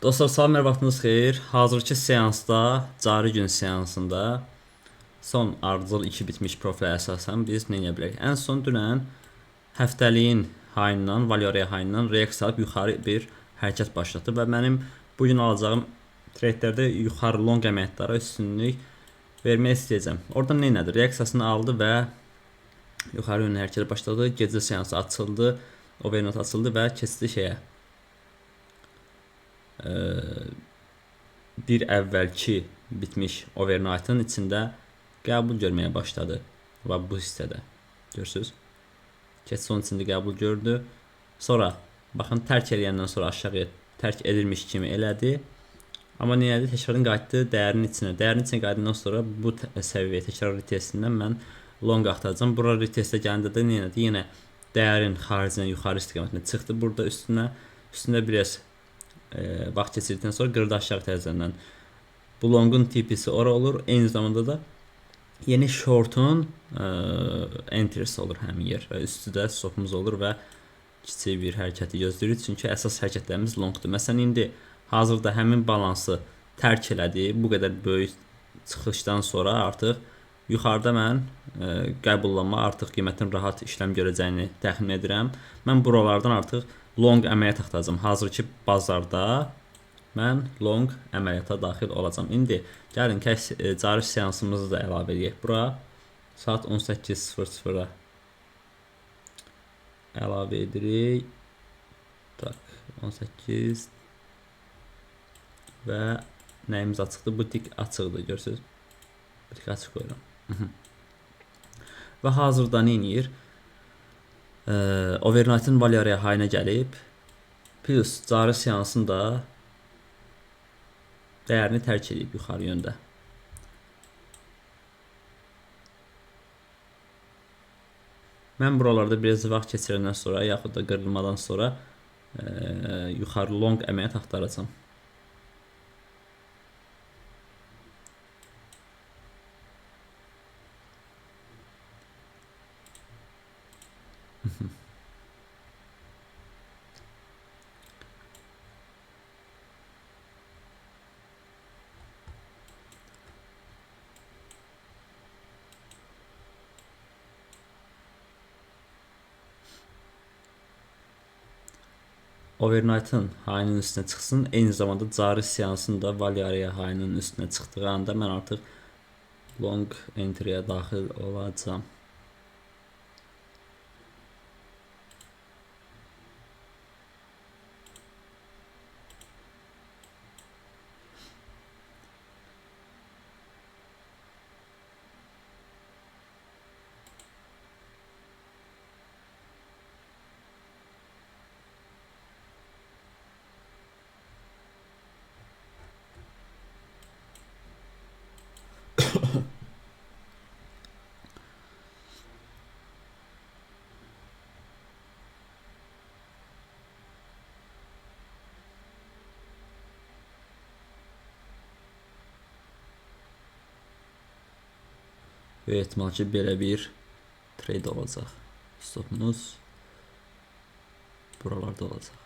Dostlar, salam, hər vaxtınız xeyir. Hazırki seansda, cari gün seansında son ardıcıl 2 bitmiş profilə əsasən biz nə edə bilərik? Ən son dünən həftəliyin hayından, Valoriya hayından reaksiya alıb yuxarı bir hərəkət başlatdı və mənim bugün alacağım tradelərdə yuxarı long əməliyyatlara üstünlük vermək istəyəcəm. Oradan nə edir? Reaksiyasını aldı və yuxarı yönlü hərəkətə başladı. Gecə seansı açıldı, overnot açıldı və keçdi şeyə. Bir əvvəlki bitmiş overnight'ın içində qəbul görməyə başladı və bu hissədə görürsüz. Keçdi onun içində qəbul gördü. Sonra baxın, tərk edəndən sonra aşağıya tərk edilmiş kimi elədi. Amma nə edir? Təkrardan qayıtdı dəyərin içinə. Dəyərin içinə qayıdandan sonra bu səviyyəyə təkrar retestindən mən long axtaracağam. Bura retestə gələndə də nə edir? Yenə dəyərin xaricinə, yuxarı istiqamətinə çıxdı burada üstünə biraz vaxt keçirdikdən sonra qırdı aşağı təzədən. Bu longun tipisi ora olur. Eyni zamanda da yeni shortun entry'si olur həmin yer və üstüdə stopumuz olur və kiçik bir hərəkəti gözləyirik. Çünki əsas hərəkətlərimiz longdur. Məsələn, indi hazırda həmin balansı tərk elədi. Bu qədər böyük çıxışdan sonra artıq yuxarıda mən qəbullanma, artıq qiymətin rahat işləm görəcəyini təxmin edirəm. Mən buralardan artıq long əməliyyat axtaracağam. Hazırki bazarda mən long əməliyyata daxil olacağam. İndi gəlin cari seansımızı da əlavə edək. Bura saat 18:00-a əlavə edirik. Tak, 18 və nəyimiz açıqdır? Bu tik açıqdır, görürsünüz. Bu tik açıq qoyuram. Və hazırda nə edir? Overnight'ın Valoriya hayına gəlib, plus cari seansın da dəyərini tərk edib yuxarı yöndə. Mən buralarda biraz vaxt keçirəndən sonra, yaxud da qırılmadan sonra yuxarı long əməliyyat axtaracağam. Overnight'ın hayının üstünə çıxsın. Eyni zamanda cari seansın da Valoriya hayının üstünə çıxdığı anda mən artıq long entry'yə daxil olacağam. Böyük ehtimal ki, belə bir trade olacaq. Stopumuz buralarda olacaq.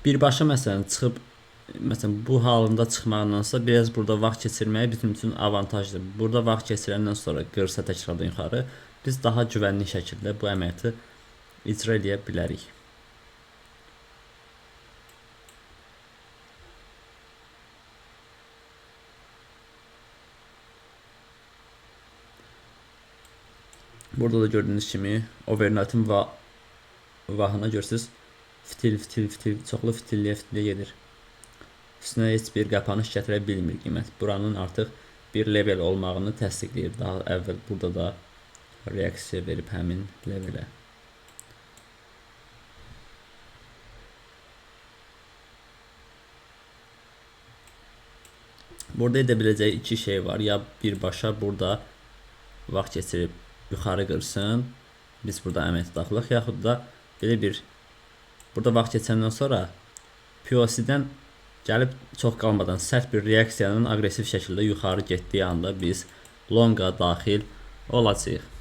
Birbaşa məsələn çıxıb, məsələn bu halında çıxmağındansa biraz burada vaxt keçirmək bizim üçün avantajdır. Burada vaxt keçirəndən sonra qırsa təkrardan yuxarı, biz daha güvənli şəkildə bu əməliyyatı icra edə bilərik. Burada da gördüyünüz kimi overnight'ın vahına görürsüz. Fitil, çoxlu fitilliyə gedir. Üstünə heç bir qapanış gətirə bilmir qiymət. Buranın artıq bir level olmağını təsdiqləyir. Daha əvvəl burada da reaksiya verib həmin levelə. Burada edə biləcəyi iki şey var. Ya birbaşa burada vaxt keçirib yuxarı qırsın. Biz burada əmək daxilıq. Yaxud da belə bir burada vaxt keçəndən sonra POC-dən gəlib çox qalmadan sərt bir reaksiyanın aqressiv şəkildə yuxarı getdiyi anda biz longa daxil olacağıq.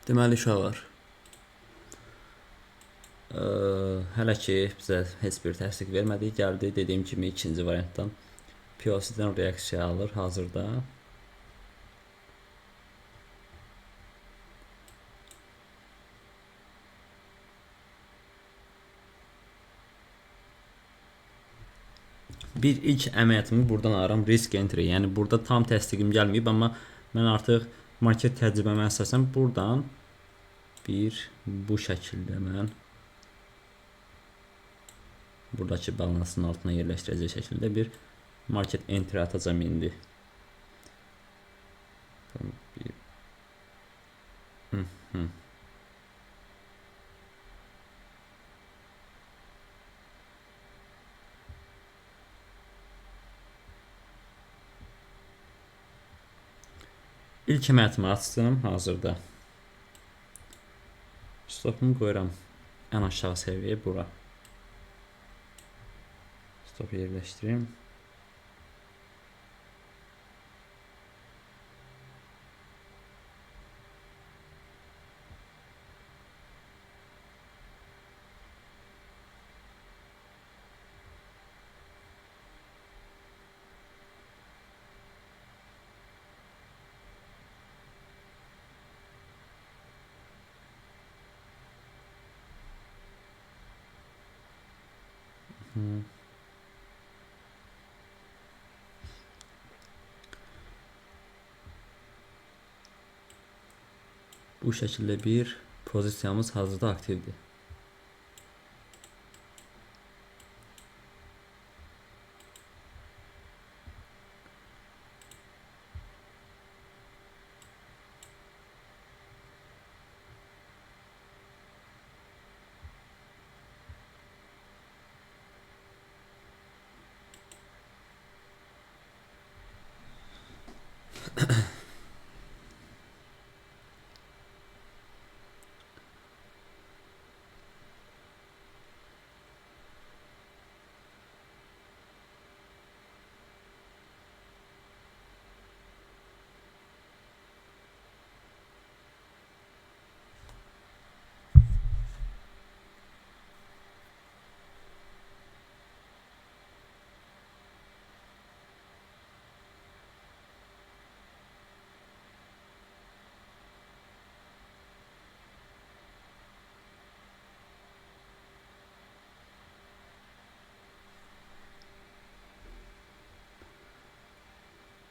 Deməli uşaqlar, hələ ki bizə heç bir təsdiq vermədi. Gəldi dediyim kimi ikinci variantdan PLC-dən reaksiya alır hazırda. Bir ilk əməliyyatımı buradan alıram, risk entry. Yəni burada tam təsdiqim gəlməyib, amma mən artıq market təcrübəmə əsasən buradan bu şəkildə mən buradakı balansın altına yerləşdirəcək şəkildə bir market entry atacağım indi. İlk əməliyyatımı açdım hazırda. Stopumu qoyuram ən aşağı səviyyəyə bura. Stopu yerləşdirim. Bu şəkildə bir pozisiyamız hazırda aktivdir.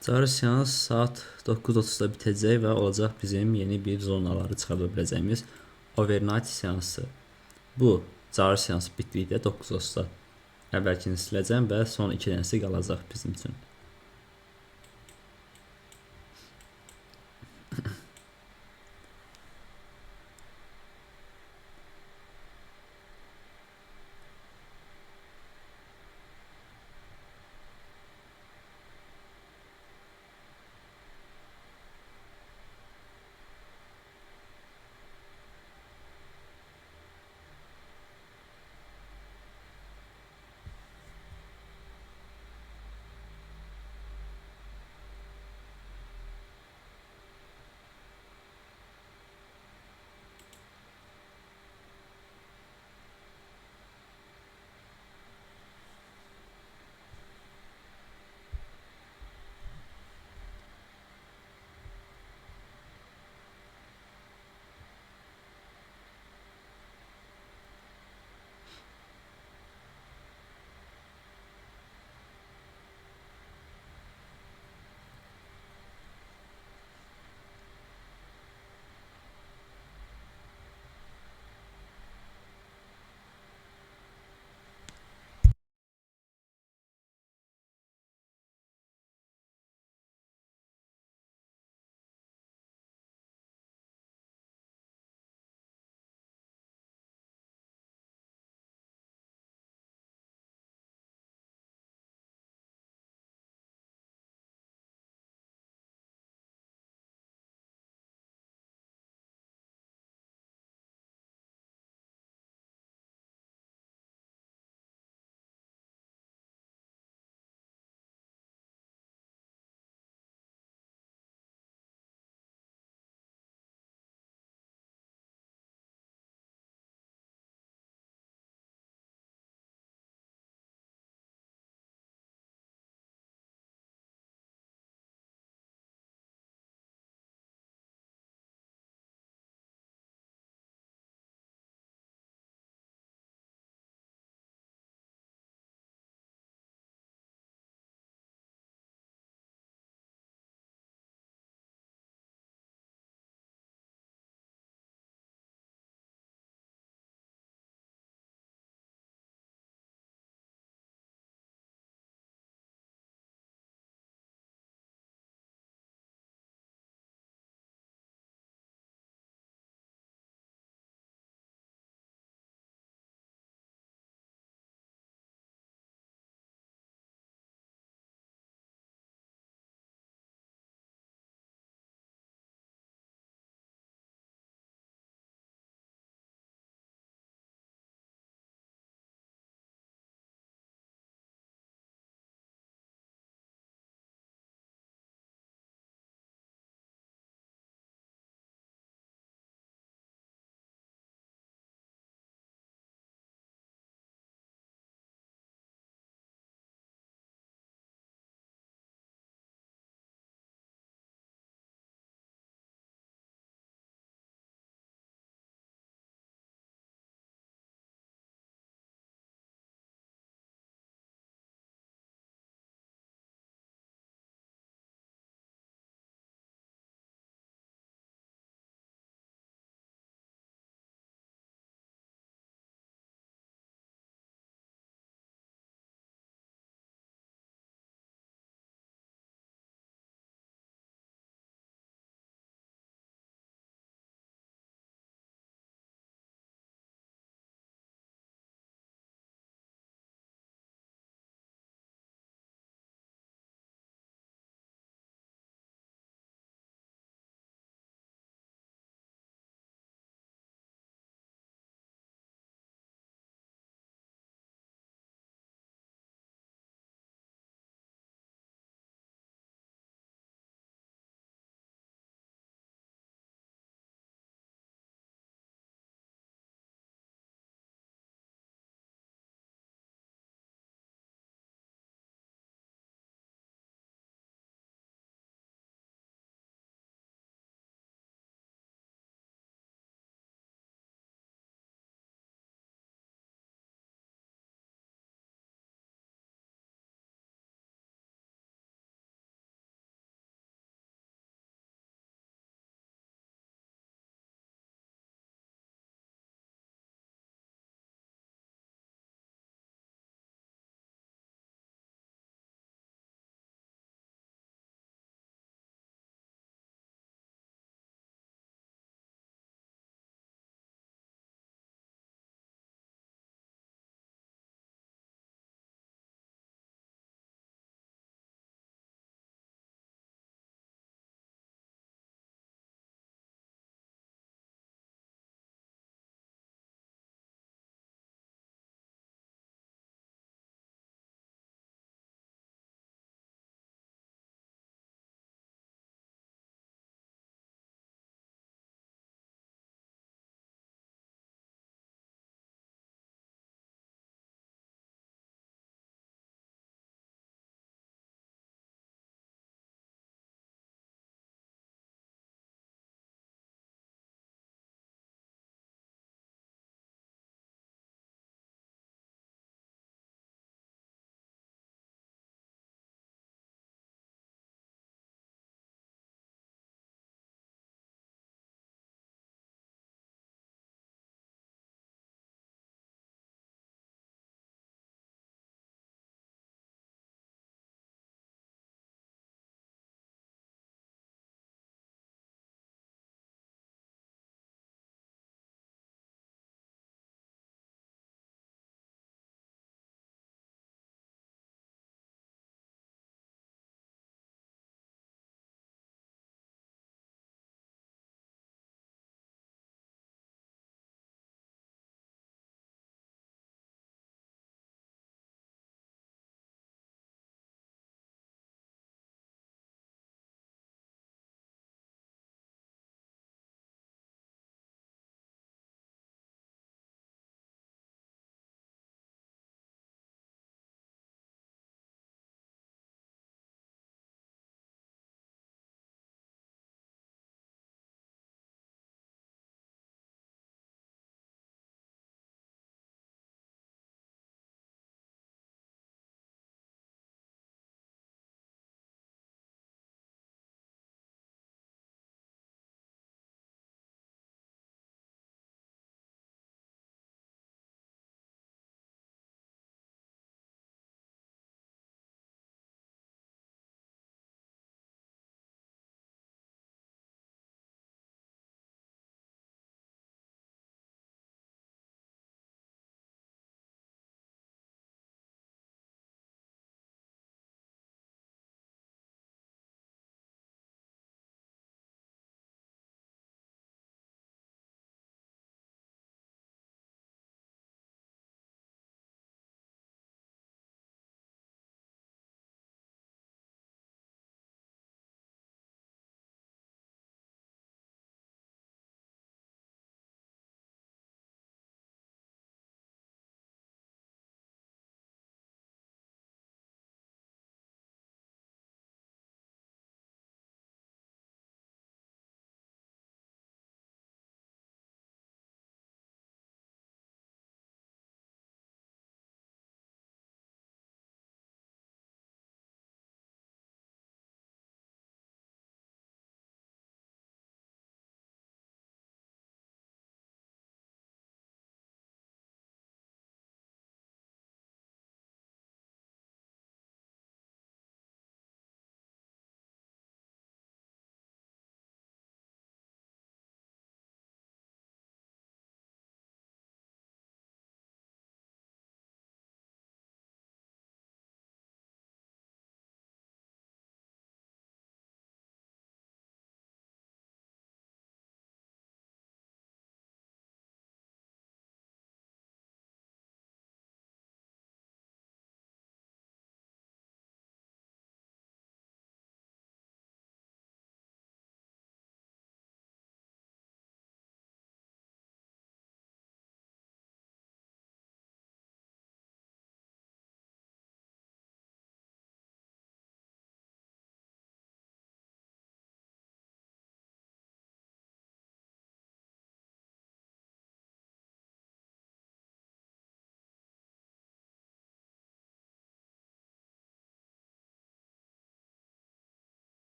Cari seans saat 9:30-da bitəcək və olacaq bizim yeni bir zonaları çıxarda biləcəyimiz overnight seansı. Bu cari seans bitdikdə 9:30-da əvvəlkini siləcəm və son 2 dənəsi qalacaq bizim üçün.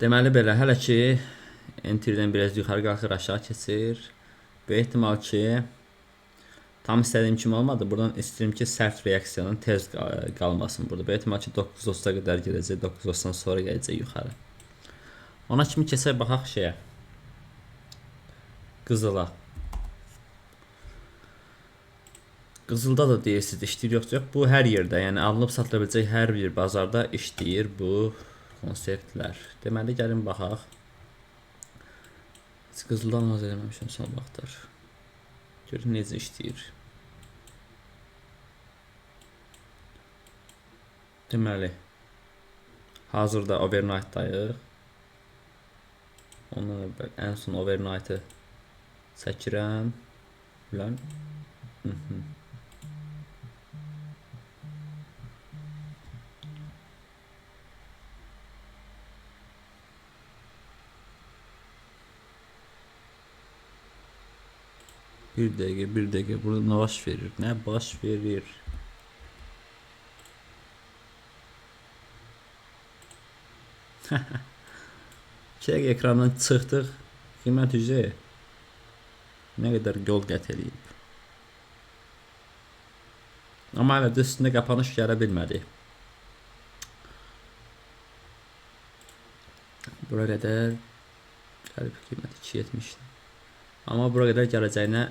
Deməli belə, hələ ki enterdən biraz yuxarı qalxır, aşağı keçir. Böyük ehtimal ki tam istədiyim kimi olmadı. Buradan istəyirəm ki sərt reaksiyanın tez qalmasın burada. Böyük ehtimal ki 9:30-a qədər gedəcək, 9:30-dan sonra gələcək yuxarı. Ona kimi keçək baxaq şeyə. Qızıla. Qızılda da deyirsiz işləyir yoxsa yox. Bu hər yerdə, yəni alınıb satıla biləcək hər bir bazarda işləyir bu konseptlər. Deməli gəlin baxaq. Heç qızıldan az eləməmişəm son vaxtlar. Görün necə işləyir. Deməli hazırda overnight'dayıq. Ondan əvvəl ən son overnight'ı çəkirəm. Ulan. Bir dəqiqə. Burada nə baş verir? Nə baş verir? Şey ekrandan çıxdıq. Qiymət üzə nə qədər yol qət eləyib. Amma hələ də üstündə qapanış gələ bilmədi. Bura qədər gəlib qiyməti 2.70. Amma bura qədər gələcəyinə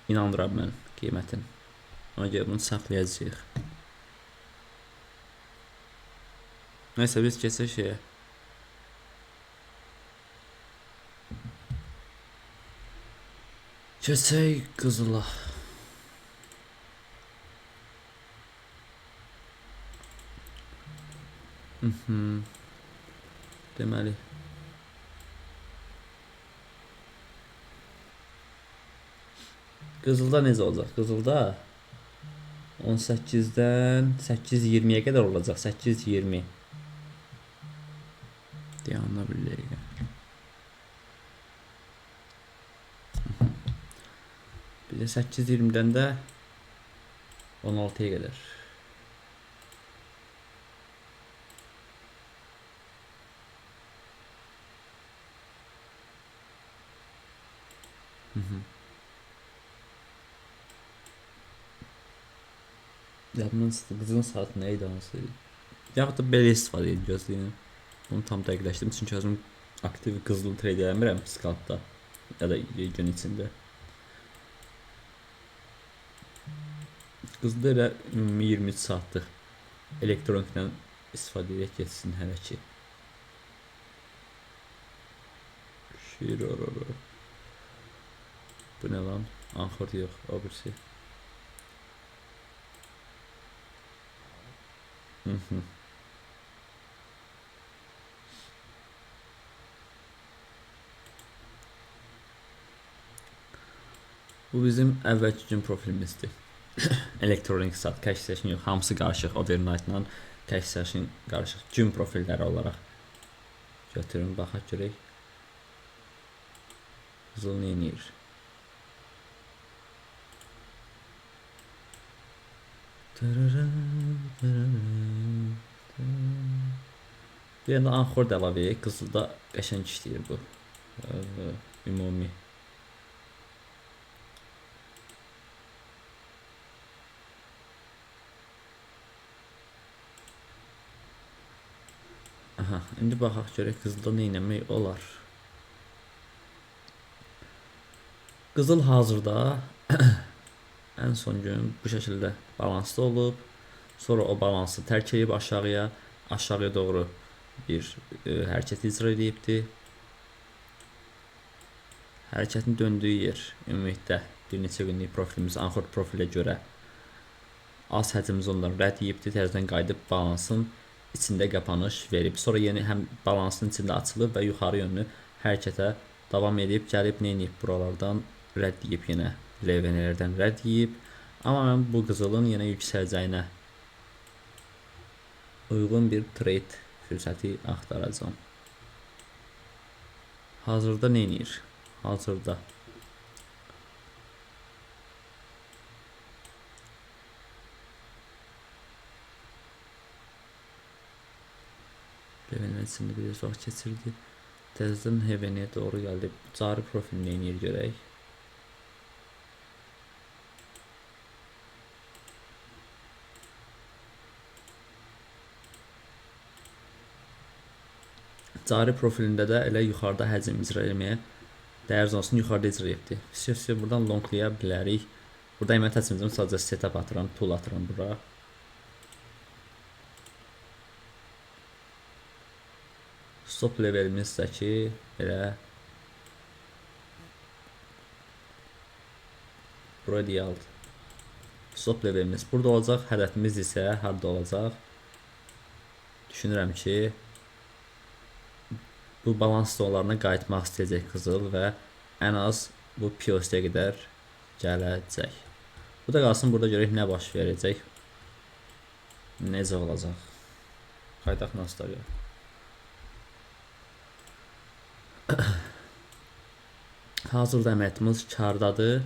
inanıram mən qiymətin. Ona görə bunu saxlayacağıq. Nəysə biz keçək şeyə. Keçək qızıla. Deməli Qızılda necə olacaq? Qızılda 18-dən 8.20-yə qədər olacaq. 8.20. Dayanma bir dəqiqə. Bir də 8.20-dən də 16-ya qədər. Yadımdan çıxdı, qızın saatı nə idi hansı? Yaxud da belə istifadə edin gözləyin. Bunu tam dəqiqləşdirdim çünki özüm aktiv qızıl trade eləmirəm scalpda ya da gün içində. Qızılda elə 23 saatlıq elektronikdən istifadə edək geçsin hələ ki. Bu nə lan? Anxor yox, o birisi. Bu bizim əvvəlki gün profilimizdir. Elektronik saat, cash session yox, hamısı qarışıq overnight'la cash session qarışıq gün profilləri olaraq. Götürün, baxaq görək. Qızıl nə edir? Bir yana anxor da əlavə edək. Qızılda qəşəng işləyir bu. Ümumi. Aha, indi baxaq görək qızılda nə etmək olar. Qızıl hazırda ən son gün bu şəkildə balansda olub. Sonra o balansı tərk edib aşağıya doğru bir hərəkət icra edibdir. Hərəkətin döndüyü yer ümumilikdə bir neçə günlük profilimiz anxor profilə görə az həcmli zondan rədd edibdir. Təzədən qayıdıb balansın içində qapanış verib. Sonra yeni həm balansın içində açılıb və yuxarı yönlü hərəkətə davam edib, gəlib nə edib buralardan rədd edib yenə. Levelərdən rədd edib. Amma mən bu qızılın yenə yüksələcəyinə uyğun bir trade fürsəti axtaracağam. Hazırda nə edir? Hazırda Levelin içində bir vaxt keçirdi. Təzədən Heaven'e doğru gəldi. Cari profilini eləyir görək. Cari profilində də elə yuxarıda həcm icra etməyə dəyər zonasını yuxarıda icra etdi. Siyasi buradan longlaya bilərik. Burada mən təsəvvürüm sadəcə setup atıram, tool atıram bura. Stop levelimizdəki belə bura deyil. Stop levelimiz burada olacaq. Hədəfimiz isə harda olacaq? Düşünürəm ki, bu balans zonlarına qayıtmaq istəyəcək qızıl və ən az bu POS-yə qədər gələcək. Bu da qalsın, burada görək nə baş verəcək. Necə olacaq? Qaydaq Nasdaq'a. Hazırda əməliyyatımız kardadır.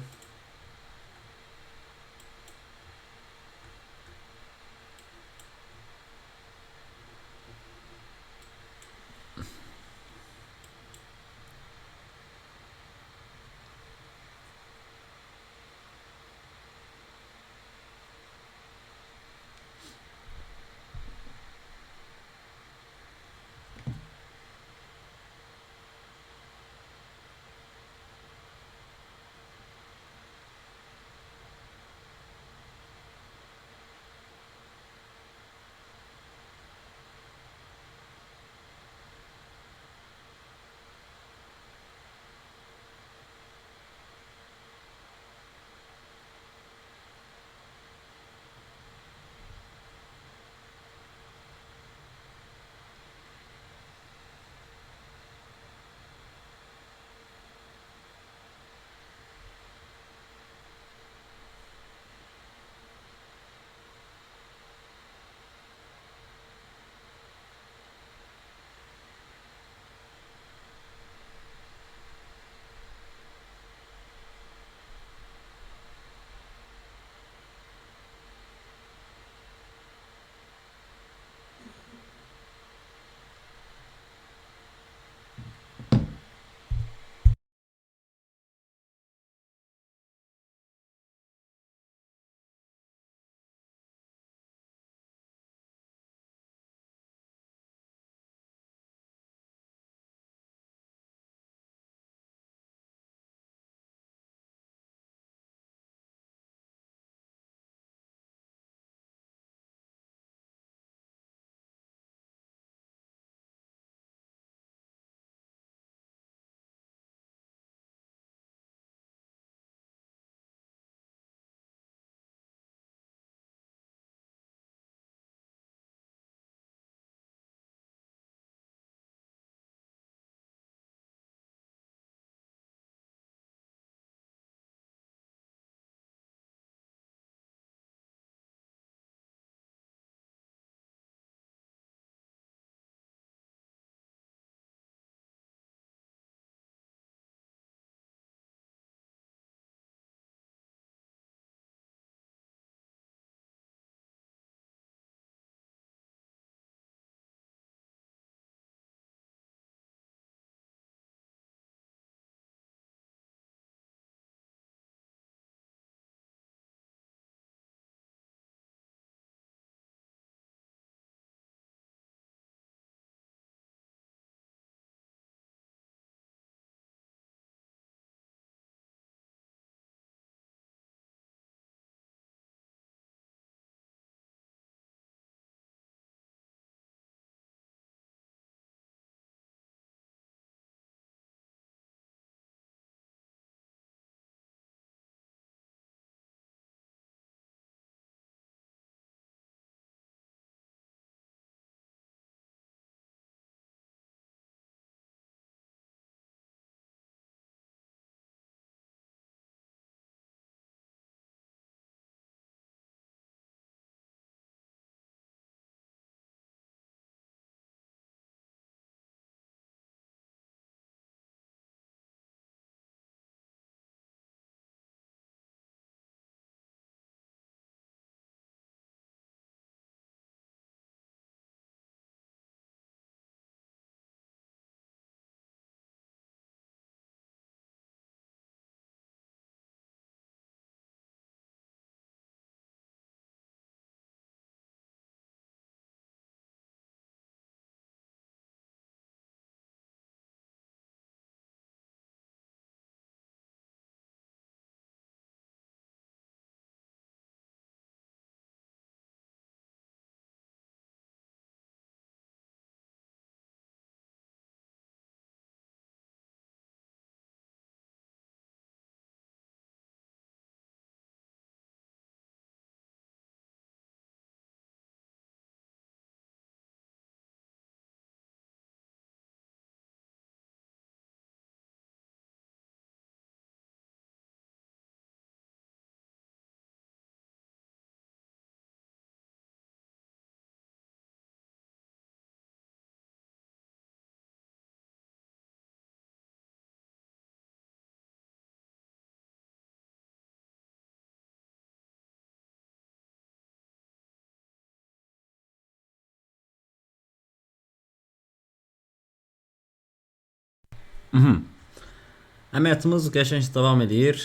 Əməliyyatımız qəşəng davam edir.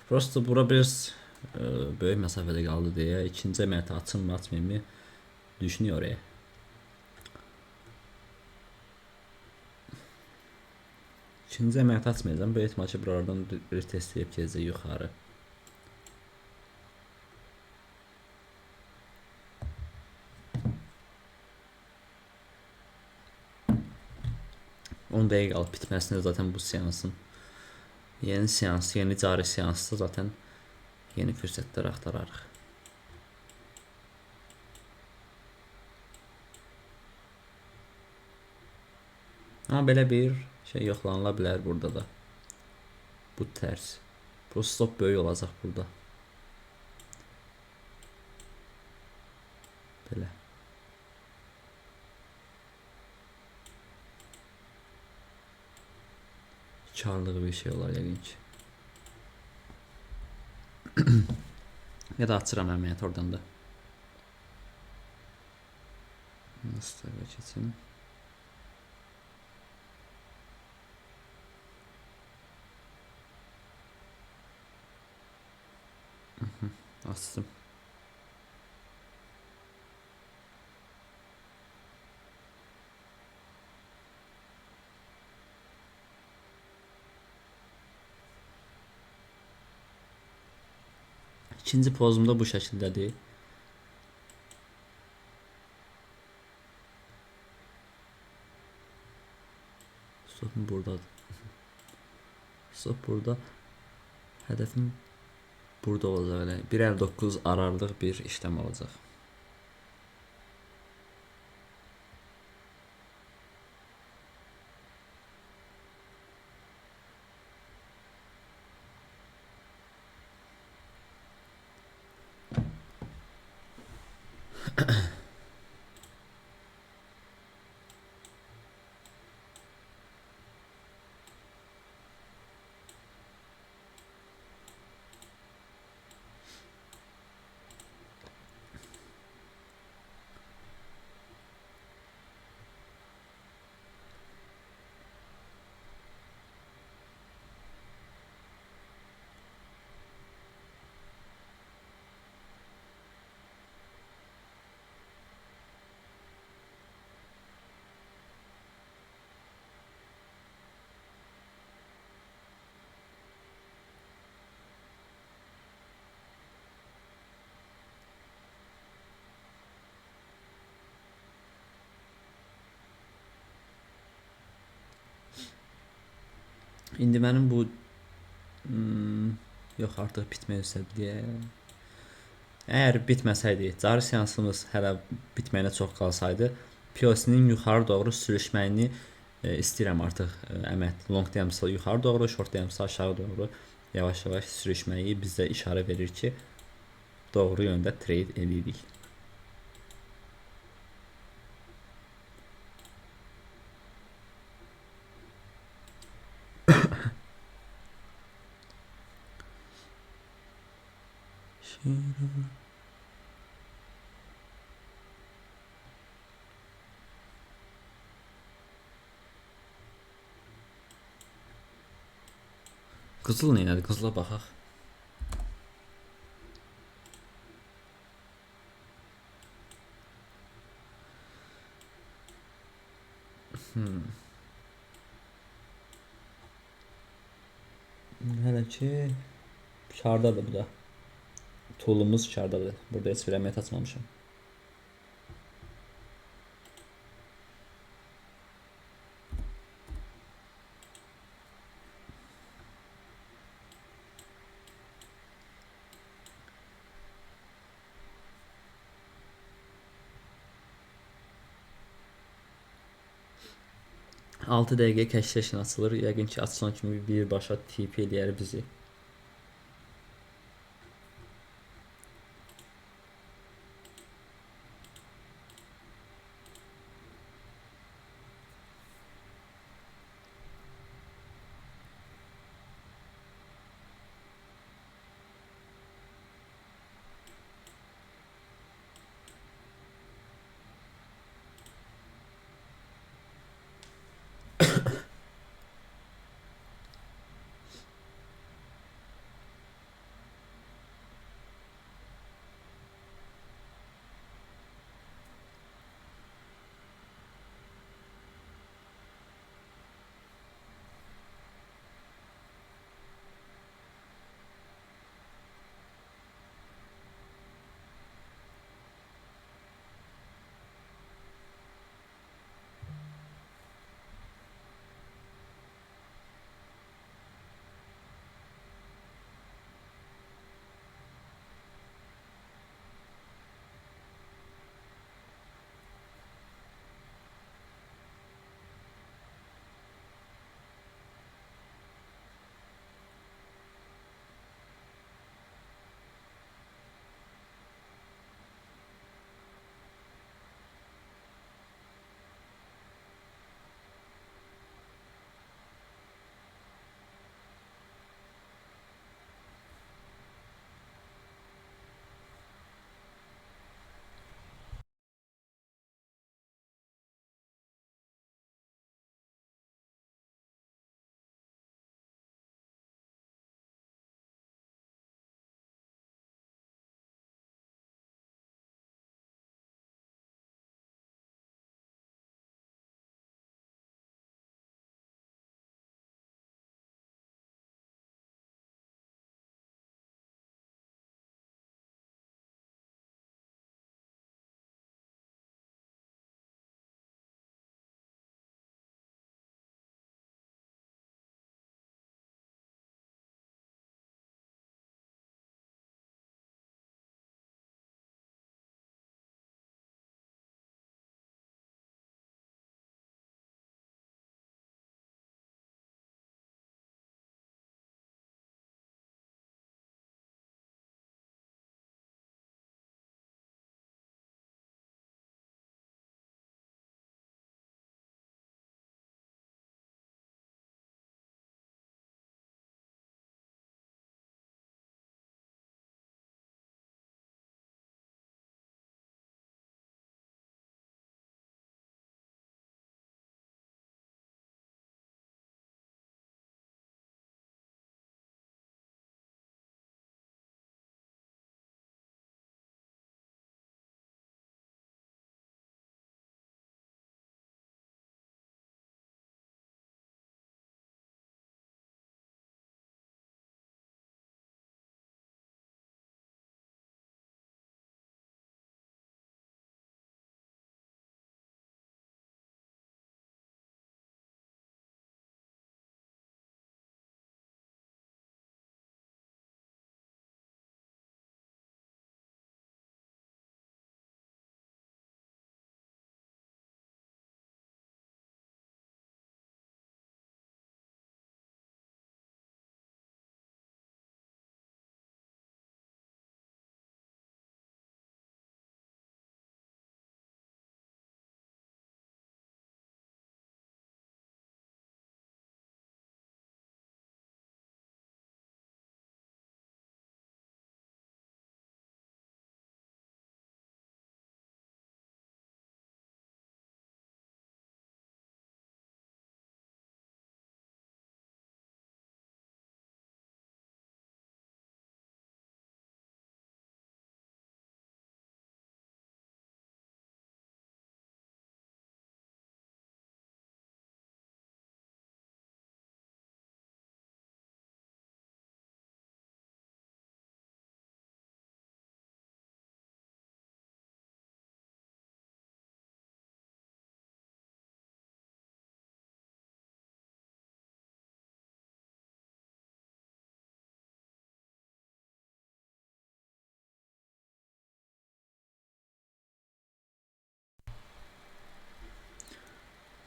Prosta bura biraz böyük məsafədə qaldı deyə ikinci əməliyyatı açılmı açmayımı düşünüyor. İkinci əməliyyatı açmayacağım. Böyük ehtimal ki buralardan retest edib gezəcək yuxarı. On dəqiqə qalıb bitməsinə zaten bu seansın. Yeni seans, yeni cari seansda zaten yeni fürsətlər axtararıq. Amma belə bir şey yoxlanıla bilər burada da. Bu tərs. Bu stop böyük olacaq burada. Belə. Karlığı bir şey olar yəqin ki. Ya da açıram əməliyyat oradan da. Nasıl geçeyim? Açtım. İkinci pozumda bu şəkildədir. Stopum buradadır. Stop burada. Hədəfim burada olacaq elə. 1.59 ararlıq bir işlem olacaq. İndi mənim bu yox artıq bitmək üzrədir deyə. Əgər bitməsəydi, cari seansımız hələ bitməyinə çox qalsaydı, POC-nin yuxarı doğru sürüşməyini istəyirəm artıq əməliyyat. Long dayanımsal yuxarı doğru, short dayanımsal aşağı doğru yavaş-yavaş sürüşməyi bizə işarə verir ki, doğru yöndə trade edirik. Qızıl neyədir? Qızıla baxaq. Hələ ki kardadır bu da. Toolumuz kardadır. Burada heç bir əməliyyat açmamışam. Altı dəqiqə cash session açılır. Yəqin ki açılan kimi birbaşa TP eləyər bizi.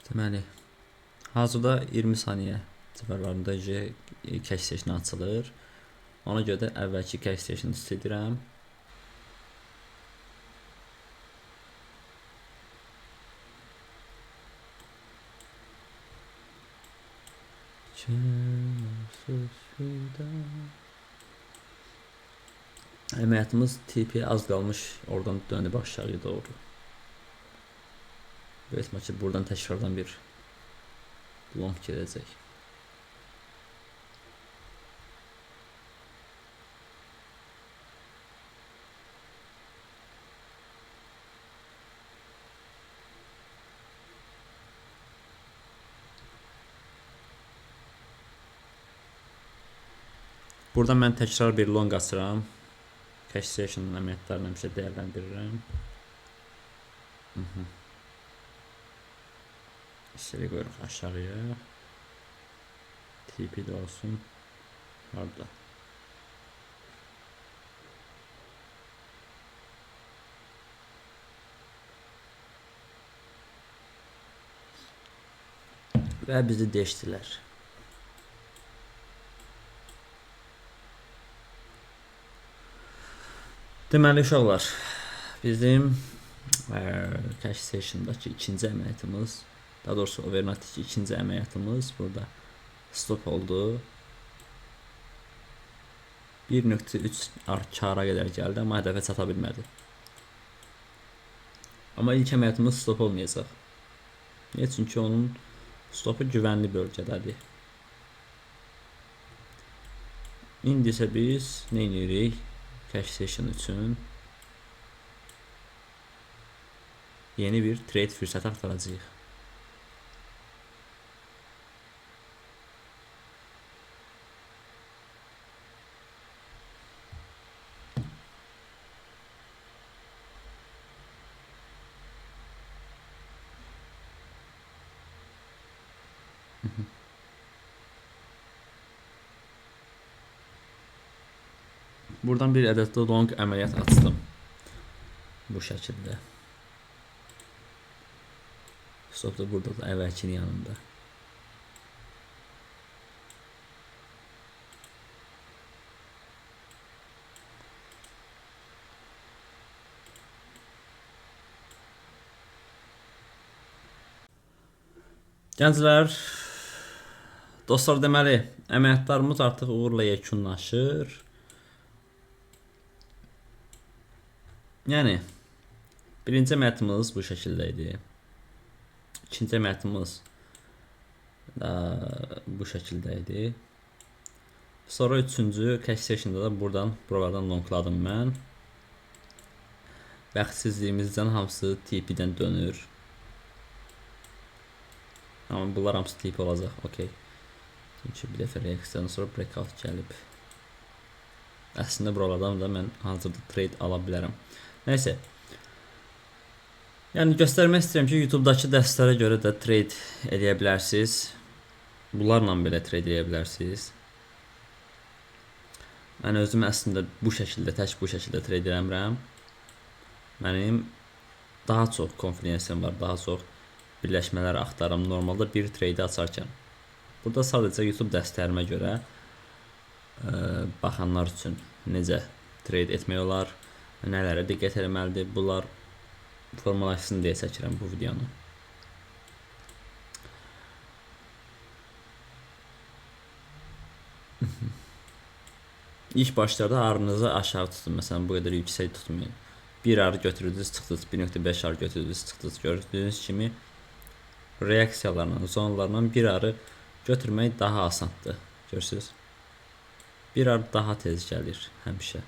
Deməli, hazırda 20 saniyə civarlarında cache session açılır. Ona görə də əvvəlki cache sessionu sildirəm. Əməliyyatımız TP az qalmış oradan dönüb aşağıya doğru. Böyük ihtimalle ki buradan təkrardan bir long gələcək. Burada mən təkrar bir long açıram. Cache session'ın əməliyyatlarını həmişə dəyərləndirirəm. İstəyə qoyuruq aşağıya. TP də olsun. Harada? Və bizi deşdilər. Deməli uşaqlar, bizim cache session'dakı ikinci əməliyyatımız, daha doğrusu overnight ikinci əməliyyatımız burada stop oldu. 1.3 kara qədər gəldi, amma hədəfə çata bilmədi. Amma ilk əməliyyatımız stop olmayacaq. Niyə? Çünki onun stopu güvənli bölgədədir. İndi isə biz nə edirik? Cache session üçün yeni bir trade fürsəti axtaracağıq. Buradan bir ədədli long əməliyyat açdım. Bu şəkildə. Stop da burada da əvvəlkinin yanında. Gənclər, dostlar, deməli əməliyyatlarımız artıq uğurla yekunlaşır. Yəni birinci əməliyyatımız bu şəkildə idi. İkinci əməliyyatımız bu şəkildə idi. Sonra üçüncü cache session'da da buralardan longladım mən. Bəxtsizliyimizdən hamısı TP-dən dönür. Amma bunlar hamısı TP olacaq, okey. Çünki bir dəfə reaksiyadan sonra breakout gəlib. Əslində buralardan da mən hazırda trade ala bilərəm. Nəysə. Yəni göstərmək istəyirəm ki, YouTube-dakı dərslərə görə də trade edə bilərsiniz. Bunlarla belə trade edə bilərsiniz. Mən özüm əslində bu şəkildə, tək bu şəkildə trade eləmirəm. Mənim daha çox konfidensiyam var, daha çox birləşmələr axtarım normalda bir trade açarkən. Burada sadəcə YouTube dərslərimə görə baxanlar üçün necə trade etmək olar, nələrə diqqət etməlidir, bunlar formalaşsın deyə çəkirəm bu videonu. İlk başlarda ağrınızı aşağı tutun. Məsələn, bu qədər yüksək tutmayın. Bir ağrı götürürdünüz, çıxdınız, 1.5 ağrı götürürdünüz, çıxdınız. Gördüyünüz kimi reaksiyalarla, zonlarla bir ağrı götürmək daha asandır. Görürsünüz? Bir ağrı daha tez gəlir həmişə.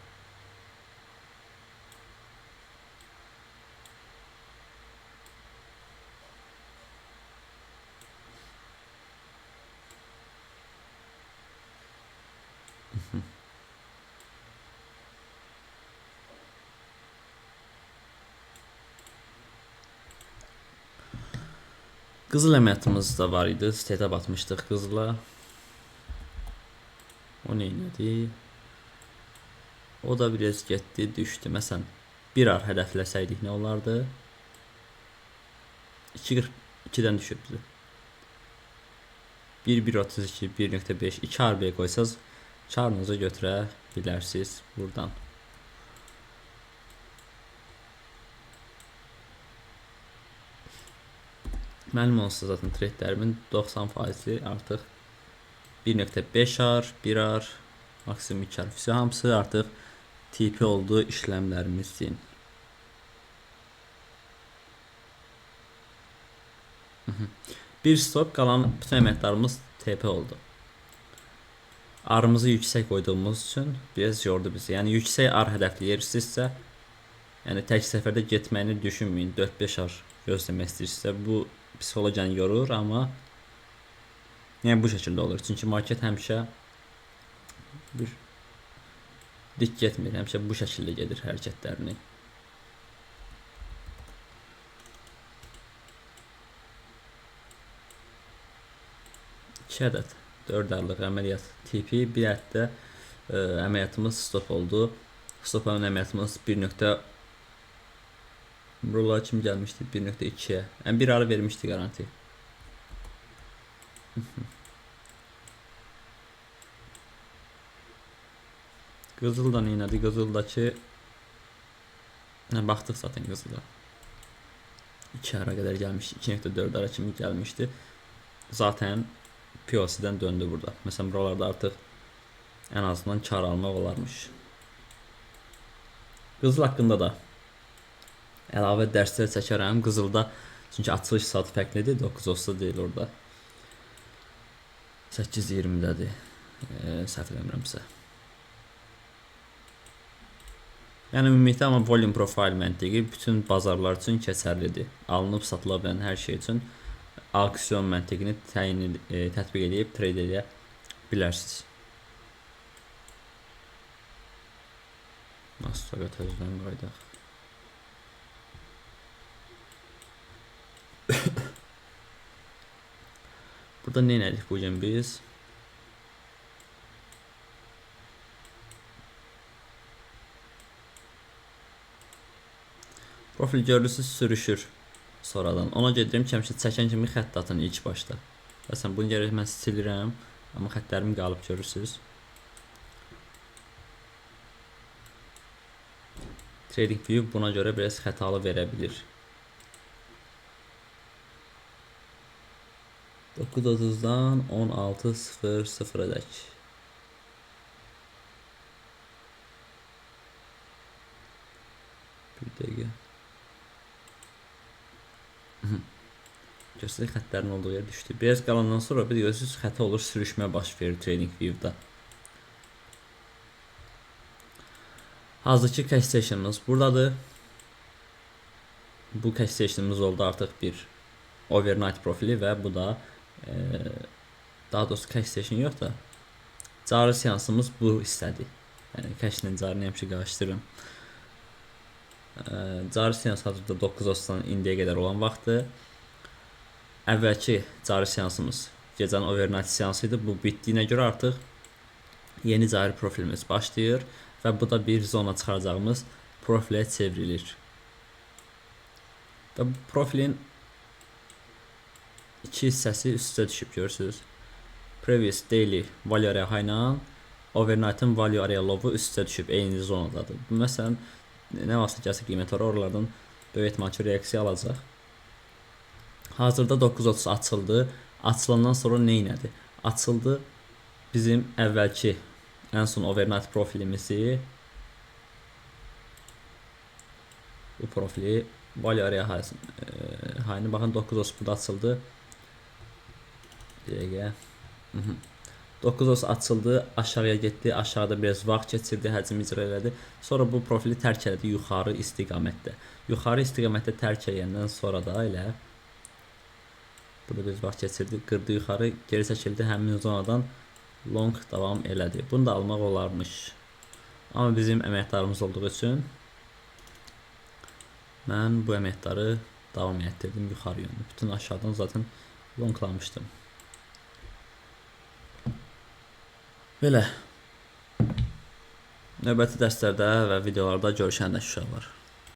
Qızıl əməliyyatımız da var idi. Stetə batmışdıq qızıla. O neylədi? O da biraz getdi, düşdü. Məsələn, bir ar hədəfləsəydik nə olardı? 2-dən düşübdür. 1.1.32, 1.5, 2 harbaya qoysaz çarınızı götürə bilərsiniz buradan. Mənim olsa zaten trade'lərimin 90%-i artıq 1.5 ar, 1 ar, maksimum 2 ar. Hamısı artıq TP oldu işlemlərimizin. Bir stop, qalan bütün əməkdarımız TP oldu. Arımızı yüksək qoyduğumuz üçün biraz yordu bizi. Yəni yüksək ar hədəfləyirsinizsə, yəni tək səfərdə getməyini düşünməyin. 4-5 ar gözləmək istəyirsinizsə, bu psixologiyanı yorur, amma yəni bu şəkildə olur. Çünki market həmişə bir dik getmir, həmişə bu şəkildə gedir hərəkətlərini. İki ədəd 4 arlıq əməliyyat TP, bir ədəd də əməliyyatımız stop oldu. Stop əməliyyatımız 1. Buralar kim gəlmişdi? 1.2'ye. Yəni bir ara vermişdi garanti. Qızıldan iynədi. Qızıldakı baxdıq zaten qızılda. 2 ara qədər gəlmişdi. 2.4 ara kimi gəlmişdi. Zaten POC'dən döndü burada. Məsələn buralarda artıq ən azından kar almaq olarmış. Qızıl haqqında da əlavə dərslər çəkərəm. Qızılda çünki açılış saat fərqlidir. 9:30 deyil orada. 8:20-dədir. Səhv eləmirəmsə. Yəni ümumiyyətlə amma volume profile məntiqi bütün bazarlar üçün keçərlidir. Alınıb satıla bilən hər şey üçün auksion məntiqini tətbiq edib trade edə bilərsiniz. Nasdaq'a tezdən qaydaq. Burada nə edirik bu gün biz? Profil görürsünüz sürüşür sonradan. Ona gedirəm ki, həmişə çəkən kimi xətt atın ilk başda. Məsələn bunu gərək mən silirəm, amma xəttlərim qalıb görürsünüz. TradingView buna görə biraz xətalı verə bilir. 9:30-dan 16:00-a dək. Bir dəqiqə. Göstərik xətlərin olduğu yer düşdü. Biraz qalandan sonra bir görürsünüz xəta olur, sürüşmə baş verir TradingView'da. Hazırki cash station'ımız buradadır. Bu cash station'ımız oldu artıq bir overnight profili və bu da daha doğrusu cash station yox da cari seansımız bu hissədir. Yəni cash ilə carini həmişə qarışdırıram. Cari seans hazırda 9:30-dan indiyə qədər olan vaxtı. Əvvəlki cari seansımız gecənin overnight seansı idi. Bu bitdiyinə görə artıq yeni cari profilimiz başlayır və bu da bir zona çıxaracağımız profilə çevrilir. Və bu profilin iki hissəsi üst-üstə düşüb görürsünüz. Previous daily value area high ilə overnight'ın value area low-u üst-üstə düşüb eyni zonadadır. Bu məsələn nə vaxtsa gəlsə qiymətlər oralardan böyük ehtimal ki reaksiya alacaq. Hazırda 9:30 açıldı. Açılandan sonra nə etdi? Açıldı. Bizim əvvəlki ən son overnight profilimizi bu profili value area high-ni baxın 9:30 burada açıldı. Dəqiqə. 9:30 açıldı, aşağıya getdi, aşağıda biraz vaxt keçirdi, həcm icra elədi. Sonra bu profili tərk elədi yuxarı istiqamətdə. Yuxarı istiqamətdə tərk edəndən sonra da elə burada biraz vaxt keçirdi, qırdı yuxarı, geri çəkildi, həmin zonadan long davam elədi. Bunu da almaq olarmış. Amma bizim əməkdarımız olduğu üçün mən bu əməkdarı davam etdirdim yuxarı yönlü. Bütün aşağıdan zaten longlamışdım. Belə. Növbəti dərslərdə və videolarda görüşəndə uşaqlar.